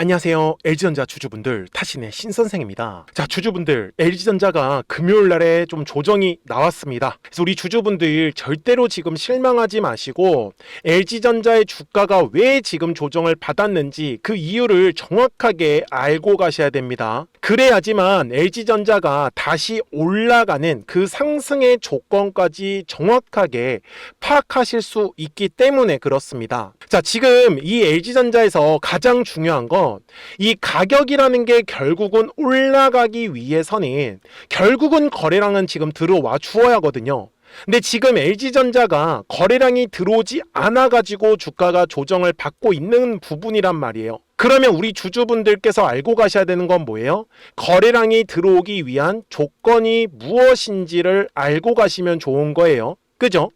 안녕하세요. LG전자 주주분들, 타신의 신선생입니다. 자, 주주분들, LG전자가 금요일날에 좀 조정이 나왔습니다. 그래서 우리 주주분들 절대로 지금 실망하지 마시고 LG전자의 주가가 왜 지금 조정을 받았는지 그 이유를 정확하게 알고 가셔야 됩니다. 그래야지만 LG전자가 다시 올라가는 그 상승의 조건까지 정확하게 파악하실 수 있기 때문에 그렇습니다. 자, 지금 이 LG전자에서 가장 중요한 건 이 가격이라는 게 결국은 올라가기 위해서는 결국은 거래량은 지금 들어와 주어야 하거든요. 근데 지금 LG전자가 거래량이 들어오지 않아 가지고 주가가 조정을 받고 있는 부분이란 말이에요. 그러면 우리 주주분들께서 알고 가셔야 되는 건 뭐예요? 거래량이 들어오기 위한 조건이 무엇인지를 알고 가시면 좋은 거예요. 그죠?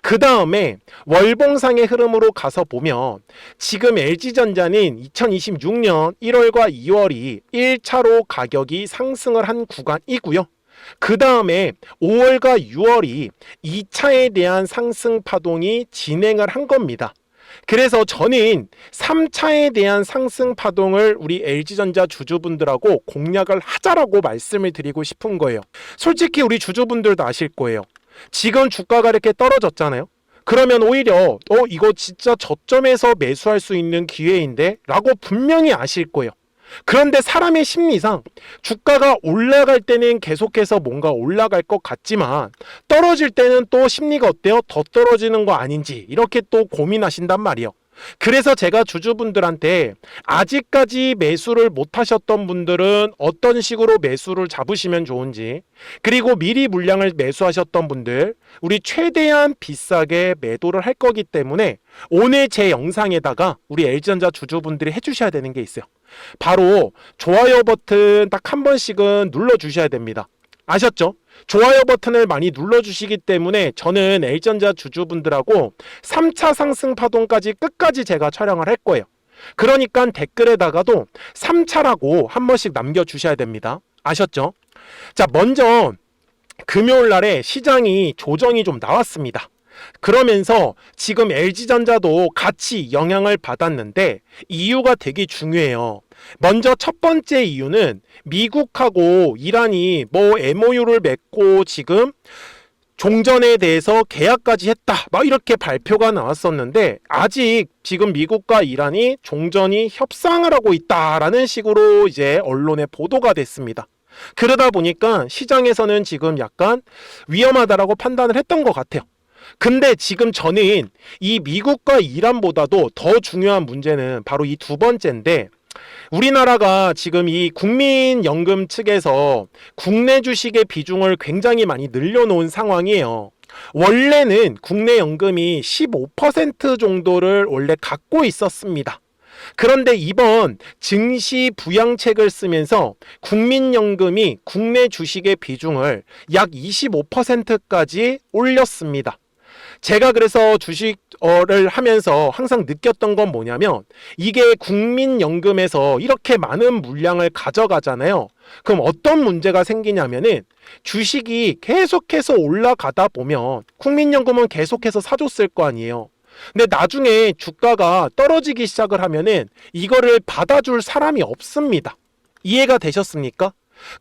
그 다음에 월봉상의 흐름으로 가서 보면 지금 LG전자는 2026년 1월과 2월이 1차로 가격이 상승을 한 구간이고요. 그 다음에 5월과 6월이 2차에 대한 상승 파동이 진행을 한 겁니다. 그래서 저는 3차에 대한 상승 파동을 우리 LG전자 주주분들하고 공략을 하자라고 말씀을 드리고 싶은 거예요. 솔직히 우리 주주분들도 아실 거예요. 지금 주가가 이렇게 떨어졌잖아요. 그러면 오히려 이거 진짜 저점에서 매수할 수 있는 기회인데 라고 분명히 아실 거예요. 그런데 사람의 심리상 주가가 올라갈 때는 계속해서 뭔가 올라갈 것 같지만 떨어질 때는 또 심리가 어때요? 더 떨어지는 거 아닌지 이렇게 또 고민하신단 말이에요. 그래서 제가 주주분들한테 아직까지 매수를 못 하셨던 분들은 어떤 식으로 매수를 잡으시면 좋은지, 그리고 미리 물량을 매수하셨던 분들 우리 최대한 비싸게 매도를 할 거기 때문에 오늘 제 영상에다가 우리 LG전자 주주분들이 해주셔야 되는 게 있어요. 바로 좋아요 버튼 딱 한 번씩은 눌러주셔야 됩니다. 아셨죠? 좋아요 버튼을 많이 눌러주시기 때문에 저는 LG전자 주주분들하고 3차 상승 파동까지 끝까지 제가 촬영을 할 거예요. 그러니까 댓글에다가도 3차라고 한 번씩 남겨주셔야 됩니다. 아셨죠? 자, 먼저 금요일날에 시장이 조정이 좀 나왔습니다. 그러면서 지금 LG전자도 같이 영향을 받았는데 이유가 되게 중요해요. 먼저 첫 번째 이유는 미국하고 이란이 MOU를 맺고 지금 종전에 대해서 계약까지 했다 막 이렇게 발표가 나왔었는데 아직 지금 미국과 이란이 종전이 협상을 하고 있다라는 식으로 이제 언론에 보도가 됐습니다. 그러다 보니까 시장에서는 지금 약간 위험하다라고 판단을 했던 것 같아요. 근데 지금 저는 이 미국과 이란보다도 더 중요한 문제는 바로 이 두 번째인데, 우리나라가 지금 이 국민연금 측에서 국내 주식의 비중을 굉장히 많이 늘려놓은 상황이에요. 원래는 국내 연금이 15% 정도를 원래 갖고 있었습니다. 그런데 이번 증시 부양책을 쓰면서 국민연금이 국내 주식의 비중을 약 25%까지 올렸습니다. 제가 그래서 주식을 하면서 항상 느꼈던 건 뭐냐면 이게 국민연금에서 이렇게 많은 물량을 가져가잖아요. 그럼 어떤 문제가 생기냐면은 주식이 계속해서 올라가다 보면 국민연금은 계속해서 사줬을 거 아니에요. 근데 나중에 주가가 떨어지기 시작을 하면은 이거를 받아줄 사람이 없습니다. 이해가 되셨습니까?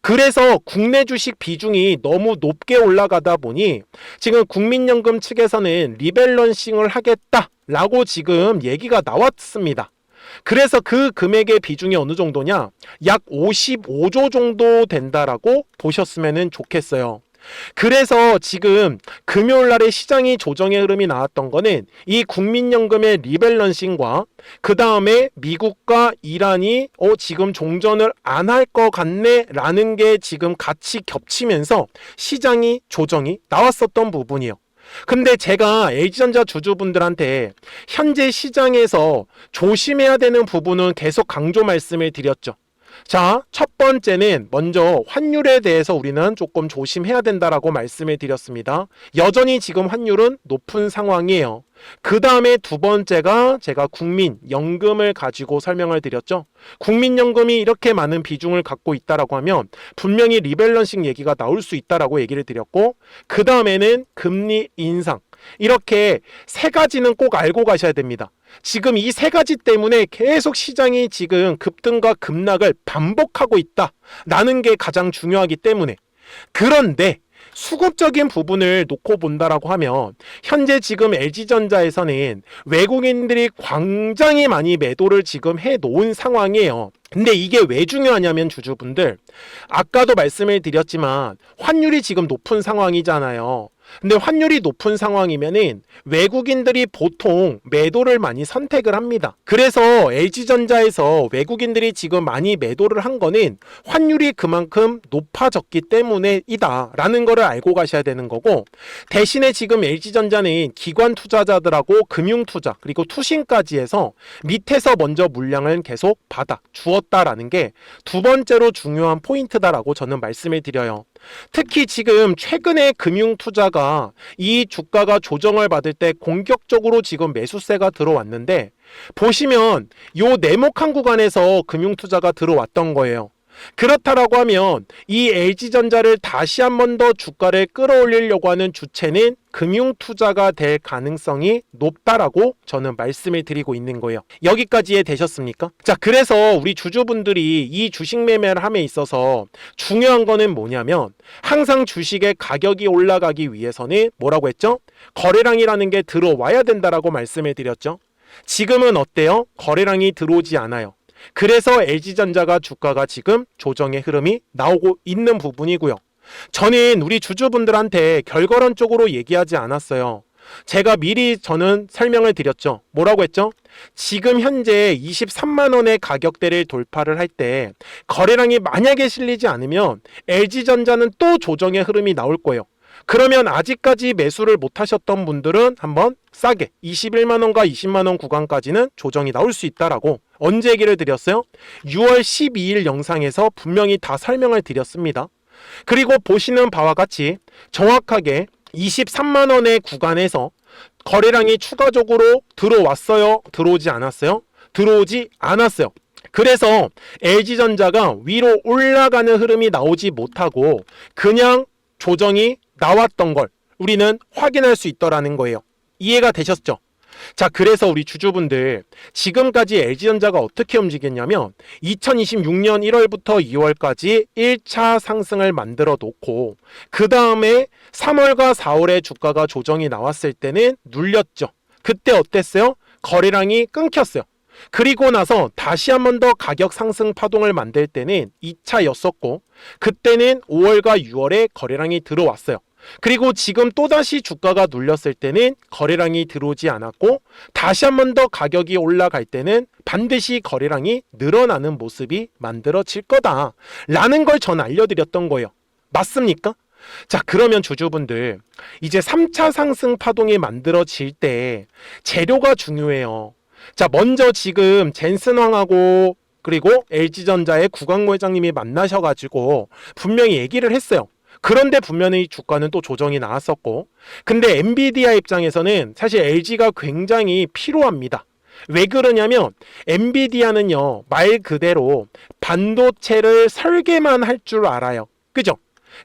그래서 국내 주식 비중이 너무 높게 올라가다 보니 지금 국민연금 측에서는 리밸런싱을 하겠다라고 지금 얘기가 나왔습니다. 그래서 그 금액의 비중이 어느 정도냐? 약 55조 정도 된다라고 보셨으면 좋겠어요. 그래서 지금 금요일날에 시장이 조정의 흐름이 나왔던 거는 이 국민연금의 리밸런싱과 그 다음에 미국과 이란이 지금 종전을 안 할 것 같네 라는 게 지금 같이 겹치면서 시장이 조정이 나왔었던 부분이에요. 근데 제가 LG전자 주주분들한테 현재 시장에서 조심해야 되는 부분은 계속 강조 말씀을 드렸죠. 자, 첫 번째는 먼저 환율에 대해서 우리는 조금 조심해야 된다라고 말씀을 드렸습니다. 여전히 지금 환율은 높은 상황이에요. 그 다음에 두 번째가 제가 국민연금을 가지고 설명을 드렸죠. 국민연금이 이렇게 많은 비중을 갖고 있다라고 하면 분명히 리밸런싱 얘기가 나올 수 있다라고 얘기를 드렸고, 그 다음에는 금리 인상. 이렇게 세 가지는 꼭 알고 가셔야 됩니다. 지금 이 세 가지 때문에 계속 시장이 지금 급등과 급락을 반복하고 있다라는 게 가장 중요하기 때문에. 그런데 수급적인 부분을 놓고 본다라고 하면 현재 지금 LG전자에서는 외국인들이 굉장히 많이 매도를 지금 해 놓은 상황이에요. 근데 이게 왜 중요하냐면 주주분들, 아까도 말씀을 드렸지만 환율이 지금 높은 상황이잖아요. 근데 환율이 높은 상황이면은 외국인들이 보통 매도를 많이 선택을 합니다. 그래서 LG전자에서 외국인들이 지금 많이 매도를 한 거는 환율이 그만큼 높아졌기 때문이다 라는 거를 알고 가셔야 되는 거고, 대신에 지금 LG전자는 기관 투자자들하고 금융투자 그리고 투신까지 해서 밑에서 먼저 물량을 계속 받아 주었다라는 게 두 번째로 중요한 포인트다라고 저는 말씀을 드려요. 특히 지금 최근에 금융투자가 이 주가가 조정을 받을 때 공격적으로 지금 매수세가 들어왔는데, 보시면 요 네모칸 구간에서 금융투자가 들어왔던 거예요. 그렇다라고 하면 이 LG전자를 다시 한 번 더 주가를 끌어올리려고 하는 주체는 금융투자가 될 가능성이 높다라고 저는 말씀을 드리고 있는 거예요. 여기까지 이해되셨습니까? 자, 그래서 우리 주주분들이 이 주식 매매를 함에 있어서 중요한 거는 뭐냐면, 항상 주식의 가격이 올라가기 위해서는 뭐라고 했죠? 거래량이라는 게 들어와야 된다라고 말씀을 드렸죠. 지금은 어때요? 거래량이 들어오지 않아요. 그래서 LG전자가 주가가 지금 조정의 흐름이 나오고 있는 부분이고요. 저는 우리 주주분들한테 결과론적으로 얘기하지 않았어요. 제가 미리 저는 설명을 드렸죠. 뭐라고 했죠? 지금 현재 23만 원의 가격대를 돌파를 할 때 거래량이 만약에 실리지 않으면 LG전자는 또 조정의 흐름이 나올 거예요. 그러면 아직까지 매수를 못 하셨던 분들은 한번 싸게 21만원과 20만원 구간까지는 조정이 나올 수 있다라고 언제 얘기를 드렸어요? 6월 12일 영상에서 분명히 다 설명을 드렸습니다. 그리고 보시는 바와 같이 정확하게 23만원의 구간에서 거래량이 추가적으로 들어왔어요? 들어오지 않았어요? 들어오지 않았어요. 그래서 LG전자가 위로 올라가는 흐름이 나오지 못하고 그냥 조정이 나왔던 걸 우리는 확인할 수 있더라는 거예요. 이해가 되셨죠? 자, 그래서 우리 주주분들, 지금까지 LG전자가 어떻게 움직였냐면 2026년 1월부터 2월까지 1차 상승을 만들어 놓고 그 다음에 3월과 4월에 주가가 조정이 나왔을 때는 눌렸죠. 그때 어땠어요? 거래량이 끊겼어요. 그리고 나서 다시 한 번 더 가격 상승 파동을 만들 때는 2차였었고, 그때는 5월과 6월에 거래량이 들어왔어요. 그리고 지금 또다시 주가가 눌렸을 때는 거래량이 들어오지 않았고, 다시 한 번 더 가격이 올라갈 때는 반드시 거래량이 늘어나는 모습이 만들어질 거다 라는 걸 전 알려드렸던 거예요. 맞습니까? 자, 그러면 주주분들, 이제 3차 상승 파동이 만들어질 때 재료가 중요해요. 자, 먼저 지금 젠슨황하고 그리고 LG전자의 구광모 회장님이 만나셔가지고 분명히 얘기를 했어요. 그런데 분명히 주가는 또 조정이 나왔었고, 근데 엔비디아 입장에서는 사실 LG가 굉장히 필요합니다. 왜 그러냐면 엔비디아는요, 말 그대로 반도체를 설계만 할 줄 알아요. 그죠?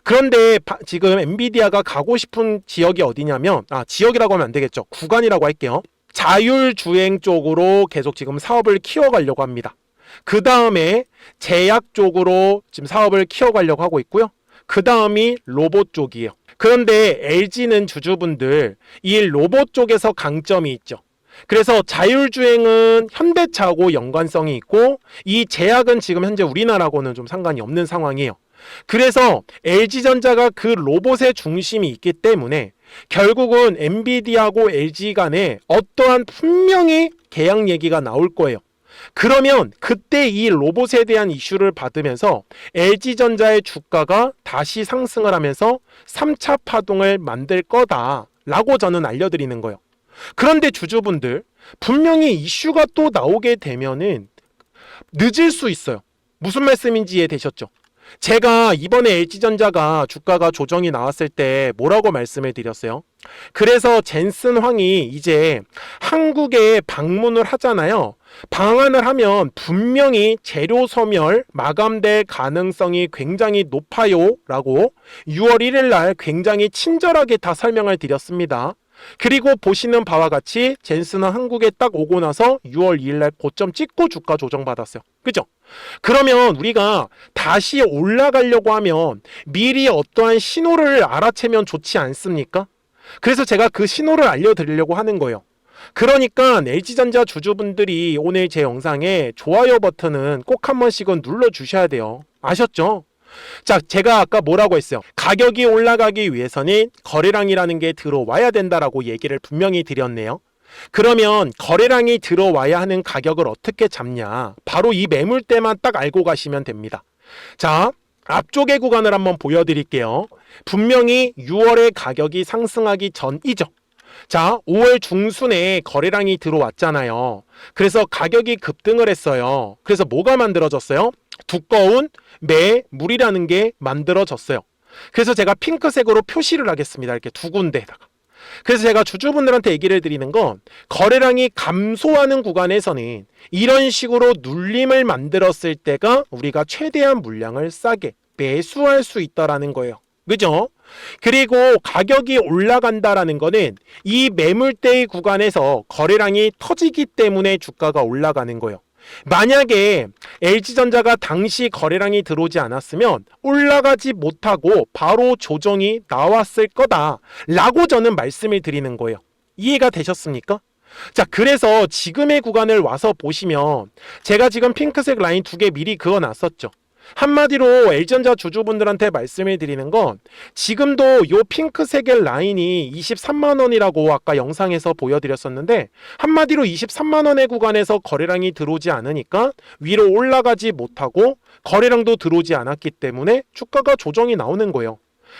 그런데 지금 엔비디아가 가고 싶은 지역이 어디냐면, 지역이라고 하면 안 되겠죠. 구간이라고 할게요. 자율주행 쪽으로 계속 지금 사업을 키워가려고 합니다. 그 다음에 제약 쪽으로 지금 사업을 키워가려고 하고 있고요. 그 다음이 로봇 쪽이에요. 그런데 LG는 주주분들, 이 로봇 쪽에서 강점이 있죠. 그래서 자율주행은 현대차하고 연관성이 있고, 이 제약은 지금 현재 우리나라하고는 좀 상관이 없는 상황이에요. 그래서 LG전자가 그 로봇의 중심이 있기 때문에 결국은 엔비디아하고 LG 간에 어떠한 분명히 계약 얘기가 나올 거예요. 그러면 그때 이 로봇에 대한 이슈를 받으면서 LG전자의 주가가 다시 상승을 하면서 3차 파동을 만들 거다라고 저는 알려드리는 거예요. 그런데 주주분들, 분명히 이슈가 또 나오게 되면은 늦을 수 있어요. 무슨 말씀인지 이해되셨죠? 제가 이번에 LG전자가 주가가 조정이 나왔을 때 뭐라고 말씀을 드렸어요? 그래서 젠슨 황이 이제 한국에 방문을 하잖아요. 방한을 하면 분명히 재료 소멸 마감될 가능성이 굉장히 높아요 라고 6월 1일 날 굉장히 친절하게 다 설명을 드렸습니다. 그리고 보시는 바와 같이 젠슨은 한국에 딱 오고 나서 6월 2일 날 고점 찍고 주가 조정받았어요. 그죠? 그러면 우리가 다시 올라가려고 하면 미리 어떠한 신호를 알아채면 좋지 않습니까? 그래서 제가 그 신호를 알려드리려고 하는 거예요. 그러니까 LG전자 주주분들이 오늘 제 영상에 좋아요 버튼은 꼭 한 번씩은 눌러주셔야 돼요. 아셨죠? 자, 제가 아까 뭐라고 했어요? 가격이 올라가기 위해서는 거래량이라는 게 들어와야 된다라고 얘기를 분명히 드렸네요. 그러면 거래량이 들어와야 하는 가격을 어떻게 잡냐? 바로 이 매물대만 딱 알고 가시면 됩니다. 자, 앞쪽의 구간을 한번 보여드릴게요. 분명히 6월에 가격이 상승하기 전이죠. 자, 5월 중순에 거래량이 들어왔잖아요. 그래서 가격이 급등을 했어요. 그래서 뭐가 만들어졌어요? 두꺼운 매물이라는 게 만들어졌어요. 그래서 제가 핑크색으로 표시를 하겠습니다. 이렇게 두 군데에다가. 그래서 제가 주주분들한테 얘기를 드리는 건 거래량이 감소하는 구간에서는 이런 식으로 눌림을 만들었을 때가 우리가 최대한 물량을 싸게 매수할 수 있다라는 거예요. 그죠? 그리고 가격이 올라간다라는 거는 이 매물대의 구간에서 거래량이 터지기 때문에 주가가 올라가는 거예요. 만약에 LG전자가 당시 거래량이 들어오지 않았으면 올라가지 못하고 바로 조정이 나왔을 거다라고 저는 말씀을 드리는 거예요. 이해가 되셨습니까? 자, 그래서 지금의 구간을 와서 보시면 제가 지금 핑크색 라인 두 개 미리 그어놨었죠. 한마디로 LG전자 주주분들한테 말씀을 드리는 건 지금도 요 핑크색의 라인이 23만 원이라고 아까 영상에서 보여드렸었는데 한마디로 23만 원의 구간에서 거래량이 들어오지 않으니까 위로 올라가지 못하고 거래량도 들어오지 않았기 때문에 주가가 조정이 나오는 거예요.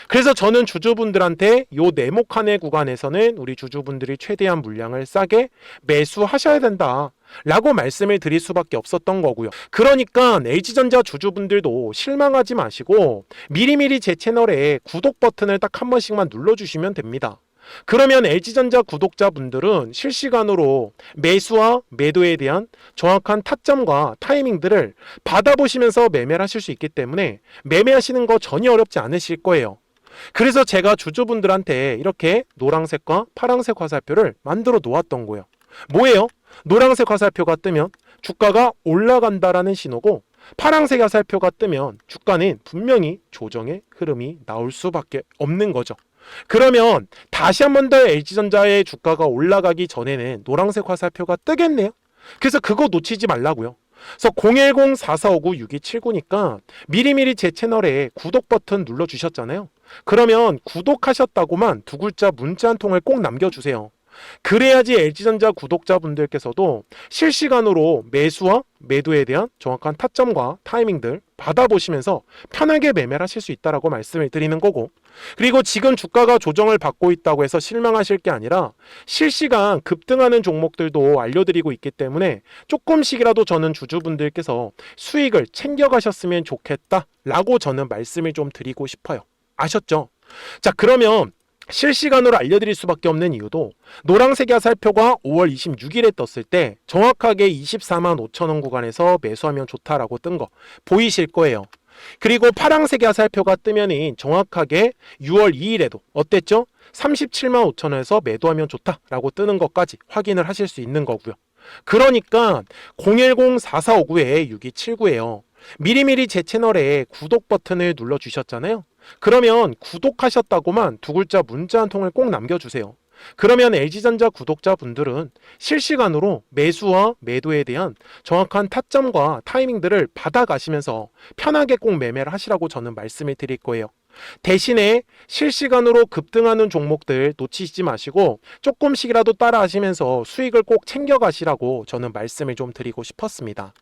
그래서 저는 주주분들한테 요 네모칸의 구간에서는 우리 주주분들이 최대한 물량을 싸게 매수하셔야 된다 라고 말씀을 드릴 수밖에 없었던 거고요. 그러니까 LG전자 주주분들도 실망하지 마시고 미리미리 제 채널에 구독 버튼을 딱 한 번씩만 눌러주시면 됩니다. 그러면 LG전자 구독자분들은 실시간으로 매수와 매도에 대한 정확한 타점과 타이밍들을 받아보시면서 매매를 하실 수 있기 때문에 매매하시는 거 전혀 어렵지 않으실 거예요. 그래서 제가 주주분들한테 이렇게 노란색과 파란색 화살표를 만들어 놓았던 거예요. 뭐예요? 노란색 화살표가 뜨면 주가가 올라간다라는 신호고 파란색 화살표가 뜨면 주가는 분명히 조정의 흐름이 나올 수밖에 없는 거죠. 그러면 다시 한 번 더 LG전자의 주가가 올라가기 전에는 노란색 화살표가 뜨겠네요. 그래서 그거 놓치지 말라고요. 그래서 010-4459-6279니까 미리미리 제 채널에 구독 버튼 눌러주셨잖아요. 그러면 구독하셨다고만 두 글자 문자 한 통을 꼭 남겨주세요. 그래야지 LG전자 구독자분들께서도 실시간으로 매수와 매도에 대한 정확한 타점과 타이밍들 받아보시면서 편하게 매매를 하실 수 있다라고 말씀을 드리는 거고, 그리고 지금 주가가 조정을 받고 있다고 해서 실망하실 게 아니라 실시간 급등하는 종목들도 알려드리고 있기 때문에 조금씩이라도 저는 주주분들께서 수익을 챙겨가셨으면 좋겠다라고 저는 말씀을 좀 드리고 싶어요. 아셨죠? 자, 그러면 실시간으로 알려드릴 수밖에 없는 이유도 노란색 화살표가 5월 26일에 떴을 때 정확하게 24만 5천 원 구간에서 매수하면 좋다라고 뜬 거 보이실 거예요. 그리고 파란색 화살표가 뜨면은 정확하게 6월 2일에도 어땠죠? 37만 5천 원에서 매도하면 좋다라고 뜨는 것까지 확인을 하실 수 있는 거고요. 그러니까 010-4459-6279예요. 미리미리 제 채널에 구독 버튼을 눌러주셨잖아요. 그러면 구독하셨다고만 두 글자 문자 한 통을 꼭 남겨주세요. 그러면 LG전자 구독자분들은 실시간으로 매수와 매도에 대한 정확한 타점과 타이밍들을 받아가시면서 편하게 꼭 매매를 하시라고 저는 말씀을 드릴 거예요. 대신에 실시간으로 급등하는 종목들 놓치지 마시고 조금씩이라도 따라 하시면서 수익을 꼭 챙겨가시라고 저는 말씀을 좀 드리고 싶었습니다.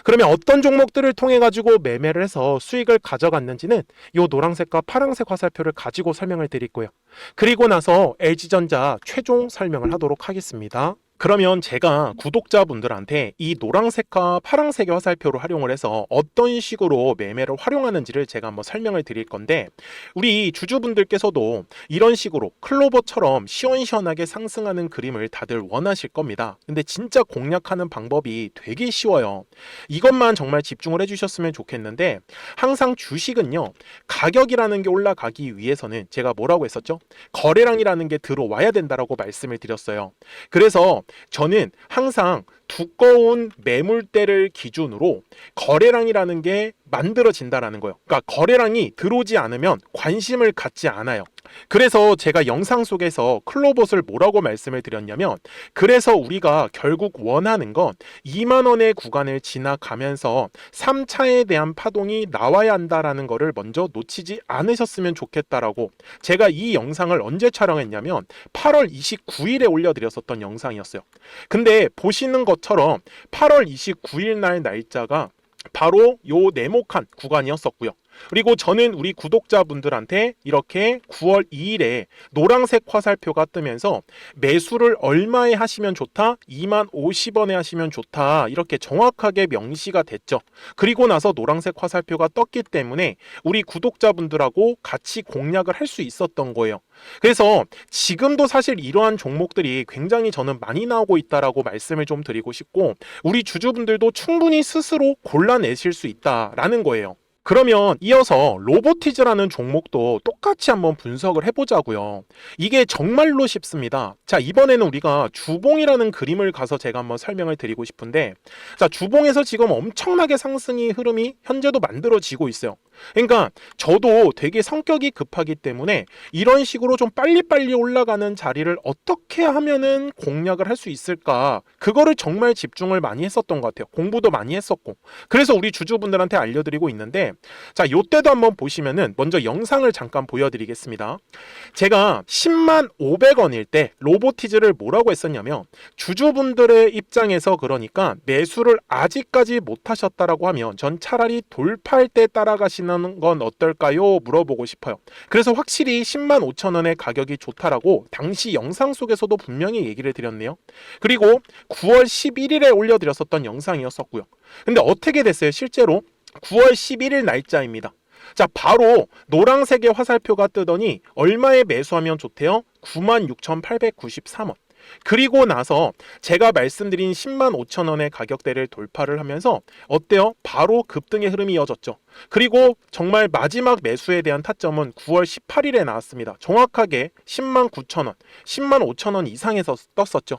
그러면 어떤 종목들을 통해 가지고 매매를 해서 수익을 가져갔는지는 이 노란색과 파란색 화살표를 가지고 설명을 드릴 거예요. 그리고 나서 LG전자 최종 설명을 하도록 하겠습니다. 그러면 제가 구독자분들한테 이 노란색과 파란색의 화살표를 활용을 해서 어떤 식으로 매매를 활용하는지를 제가 한번 설명을 드릴 건데, 우리 주주분들께서도 이런 식으로 클로버처럼 시원시원하게 상승하는 그림을 다들 원하실 겁니다. 근데 진짜 공략하는 방법이 되게 쉬워요. 이것만 정말 집중을 해주셨으면 좋겠는데, 항상 주식은요, 가격이라는 게 올라가기 위해서는 제가 뭐라고 했었죠? 거래량이라는 게 들어와야 된다라고 말씀을 드렸어요. 그래서 저는 항상 두꺼운 매물대를 기준으로 거래량이라는 게 만들어진다라는 거예요. 그러니까 거래량이 들어오지 않으면 관심을 갖지 않아요. 그래서 제가 영상 속에서 클로봇을 뭐라고 말씀을 드렸냐면, 그래서 우리가 결국 원하는 건 2만 원의 구간을 지나가면서 3차에 대한 파동이 나와야 한다라는 거를 먼저 놓치지 않으셨으면 좋겠다라고, 제가 이 영상을 언제 촬영했냐면 8월 29일에 올려드렸었던 영상이었어요. 근데 보시는 것처럼 8월 29일 날 날짜가 바로 요 네모칸 구간이었었고요. 그리고 저는 우리 구독자분들한테 이렇게 9월 2일에 노란색 화살표가 뜨면서 매수를 얼마에 하시면 좋다? 2만 50원에 하시면 좋다. 이렇게 정확하게 명시가 됐죠. 그리고 나서 노란색 화살표가 떴기 때문에 우리 구독자분들하고 같이 공략을 할 수 있었던 거예요. 그래서 지금도 사실 이러한 종목들이 굉장히 저는 많이 나오고 있다라고 말씀을 좀 드리고 싶고, 우리 주주분들도 충분히 스스로 골라내실 수 있다라는 거예요. 그러면 이어서 로보티즈라는 종목도 똑같이 한번 분석을 해보자고요. 이게 정말로 쉽습니다. 자, 이번에는 우리가 주봉이라는 그림을 가서 제가 한번 설명을 드리고 싶은데, 자, 주봉에서 지금 엄청나게 상승이 흐름이 현재도 만들어지고 있어요. 그러니까 저도 되게 성격이 급하기 때문에 이런 식으로 좀 빨리빨리 올라가는 자리를 어떻게 하면은 공략을 할 수 있을까, 그거를 정말 집중을 많이 했었던 것 같아요. 공부도 많이 했었고. 그래서 우리 주주분들한테 알려드리고 있는데, 자, 요때도 한번 보시면은 먼저 영상을 잠깐 보여드리겠습니다. 제가 10만 500원일 때 로보티즈를 뭐라고 했었냐면, 주주분들의 입장에서 그러니까 매수를 아직까지 못 하셨다라고 하면 전 차라리 돌파할 때 따라가시는 건 어떨까요? 물어보고 싶어요. 그래서 확실히 10만 5천 원의 가격이 좋다라고 당시 영상 속에서도 분명히 얘기를 드렸네요. 그리고 9월 11일에 올려드렸었던 영상이었었고요. 근데 어떻게 됐어요? 실제로 9월 11일 날짜입니다. 자, 바로 노란색의 화살표가 뜨더니 얼마에 매수하면 좋대요? 96,893원. 그리고 나서 제가 말씀드린 10만 5천 원의 가격대를 돌파를 하면서 어때요? 바로 급등의 흐름이 이어졌죠. 그리고 정말 마지막 매수에 대한 타점은 9월 18일에 나왔습니다. 정확하게 10만 9천 원, 10만 5천 원 이상에서 떴었죠.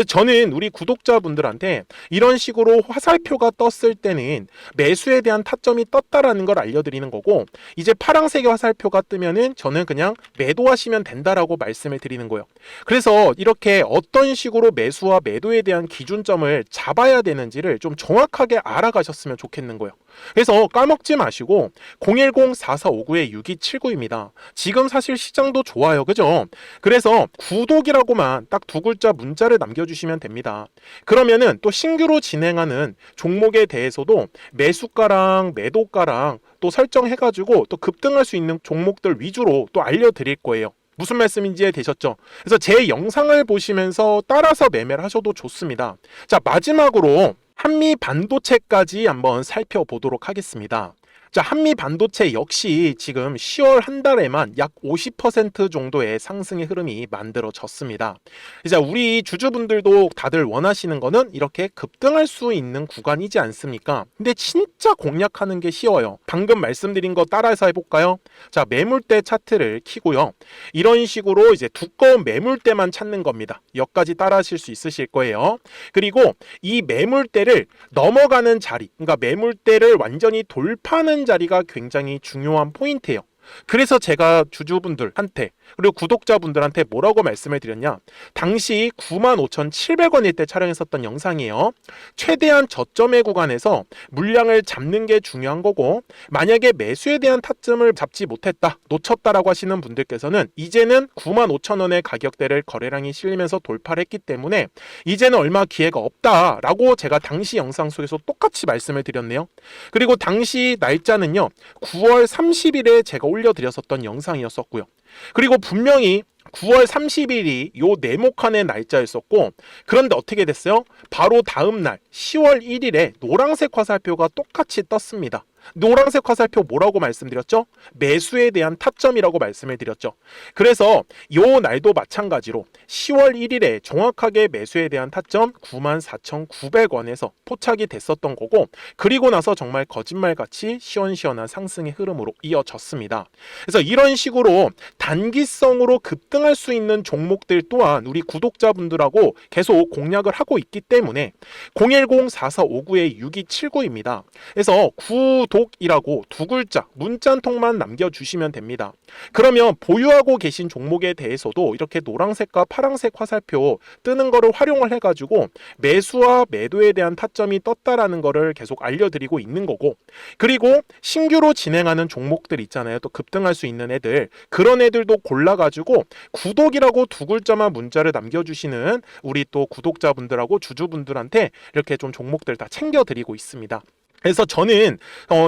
저는 우리 구독자분들한테 이런 식으로 화살표가 떴을 때는 매수에 대한 타점이 떴다라는 걸 알려드리는 거고, 이제 파란색의 화살표가 뜨면은 저는 그냥 매도하시면 된다라고 말씀을 드리는 거예요. 그래서 이렇게 어떤 식으로 매수와 매도에 대한 기준점을 잡아야 되는지를 좀 정확하게 알아가셨으면 좋겠는 거예요. 그래서 까먹지 마시고 010-4459-6279입니다. 지금 사실 시장도 좋아요. 그죠? 그래서 구독이라고만 딱 두 글자 문자를 남겨주시면 됩니다. 그러면은 또 신규로 진행하는 종목에 대해서도 매수가랑 매도가랑 또 설정해가지고 또 급등할 수 있는 종목들 위주로 또 알려드릴 거예요. 무슨 말씀인지 이해되셨죠? 그래서 제 영상을 보시면서 따라서 매매를 하셔도 좋습니다. 자, 마지막으로 한미 반도체까지 한번 살펴보도록 하겠습니다. 자, 한미 반도체 역시 지금 10월 한 달에만 약 50% 정도의 상승의 흐름이 만들어졌습니다. 이제 우리 주주분들도 다들 원하시는 거는 이렇게 급등할 수 있는 구간이지 않습니까? 근데 진짜 공략하는 게 쉬워요. 방금 말씀드린 거 따라해서 해볼까요? 자, 매물대 차트를 키고요. 이런 식으로 이제 두꺼운 매물대만 찾는 겁니다. 여기까지 따라하실 수 있으실 거예요. 그리고 이 매물대를 넘어가는 자리, 그러니까 매물대를 완전히 돌파하는 자리가 굉장히 중요한 포인트예요. 그래서 제가 주주분들한테 그리고 구독자분들한테 뭐라고 말씀을 드렸냐, 당시 95,700원일 때 촬영했었던 영상이에요. 최대한 저점의 구간에서 물량을 잡는 게 중요한 거고, 만약에 매수에 대한 타점을 잡지 못했다, 놓쳤다라고 하시는 분들께서는 이제는 95,000원의 가격대를 거래량이 실리면서 돌파를 했기 때문에 이제는 얼마 기회가 없다라고 제가 당시 영상 속에서 똑같이 말씀을 드렸네요. 그리고 당시 날짜는요, 9월 30일에 제가 올려드렸었던 영상이었었고요. 그리고 분명히 9월 30일이 요 네모칸의 날짜였었고, 그런데 어떻게 됐어요? 바로 다음 날 10월 1일에 노란색 화살표가 똑같이 떴습니다. 노란색 화살표 뭐라고 말씀드렸죠? 매수에 대한 타점이라고 말씀을 드렸죠. 그래서 요 날도 마찬가지로 10월 1일에 정확하게 매수에 대한 타점 94,900원에서 포착이 됐었던 거고, 그리고 나서 정말 거짓말같이 시원시원한 상승의 흐름으로 이어졌습니다. 그래서 이런 식으로 단기성으로 급등할 수 있는 종목들 또한 우리 구독자분들하고 계속 공략을 하고 있기 때문에 010-4459-6279입니다. 그래서 구독이라고 두 글자 문자 한 통만 남겨주시면 됩니다. 그러면 보유하고 계신 종목에 대해서도 이렇게 노란색과 파란색 화살표 뜨는 거를 활용을 해가지고 매수와 매도에 대한 타점이 떴다라는 거를 계속 알려드리고 있는 거고, 그리고 신규로 진행하는 종목들 있잖아요. 또 급등할 수 있는 애들, 그런 애들도 골라가지고 구독이라고 두 글자만 문자를 남겨주시는 우리 또 구독자분들하고 주주분들한테 이렇게 좀 종목들 다 챙겨드리고 있습니다. 그래서 저는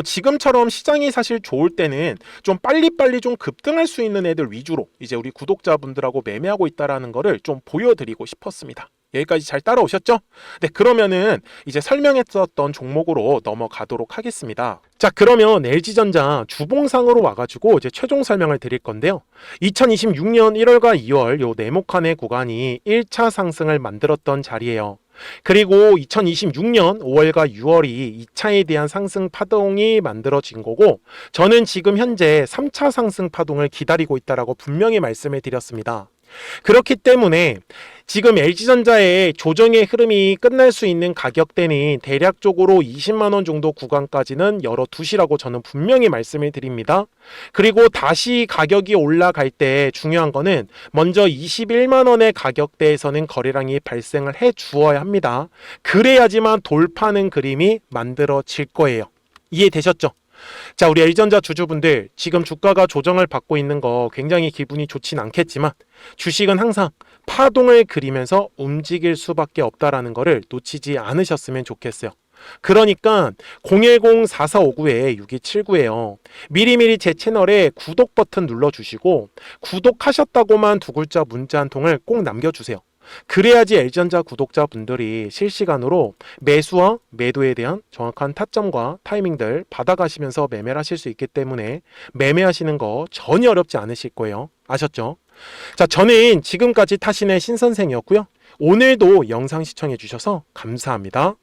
지금처럼 시장이 사실 좋을 때는 좀 빨리빨리 좀 급등할 수 있는 애들 위주로 이제 우리 구독자분들하고 매매하고 있다라는 거를 좀 보여드리고 싶었습니다. 여기까지 잘 따라오셨죠? 네, 그러면은 이제 설명했었던 종목으로 넘어가도록 하겠습니다. 자, 그러면 LG전자 주봉상으로 와가지고 이제 최종 설명을 드릴 건데요. 2026년 1월과 2월 요 네모칸의 구간이 1차 상승을 만들었던 자리예요. 그리고 2026년 5월과 6월이 2차에 대한 상승 파동이 만들어진 거고, 저는 지금 현재 3차 상승 파동을 기다리고 있다라고 분명히 말씀을 드렸습니다. 그렇기 때문에 지금 LG전자의 조정의 흐름이 끝날 수 있는 가격대는 대략적으로 20만원 정도 구간까지는 열어두시라고 저는 분명히 말씀을 드립니다. 그리고 다시 가격이 올라갈 때 중요한 거는 먼저 21만원의 가격대에서는 거래량이 발생을 해 주어야 합니다. 그래야지만 돌파하는 그림이 만들어질 거예요. 이해되셨죠? 자, 우리 LG전자 주주분들, 지금 주가가 조정을 받고 있는 거 굉장히 기분이 좋진 않겠지만 주식은 항상 파동을 그리면서 움직일 수밖에 없다라는 거를 놓치지 않으셨으면 좋겠어요. 그러니까 010-4459-6279예요. 미리미리 제 채널에 구독 버튼 눌러주시고 구독하셨다고만 두 글자 문자 한 통을 꼭 남겨주세요. 그래야지 LG전자 구독자분들이 실시간으로 매수와 매도에 대한 정확한 타점과 타이밍들 받아가시면서 매매를 하실 수 있기 때문에 매매하시는 거 전혀 어렵지 않으실 거예요. 아셨죠? 자, 저는 지금까지 타신의 신선생이었고요. 오늘도 영상 시청해 주셔서 감사합니다.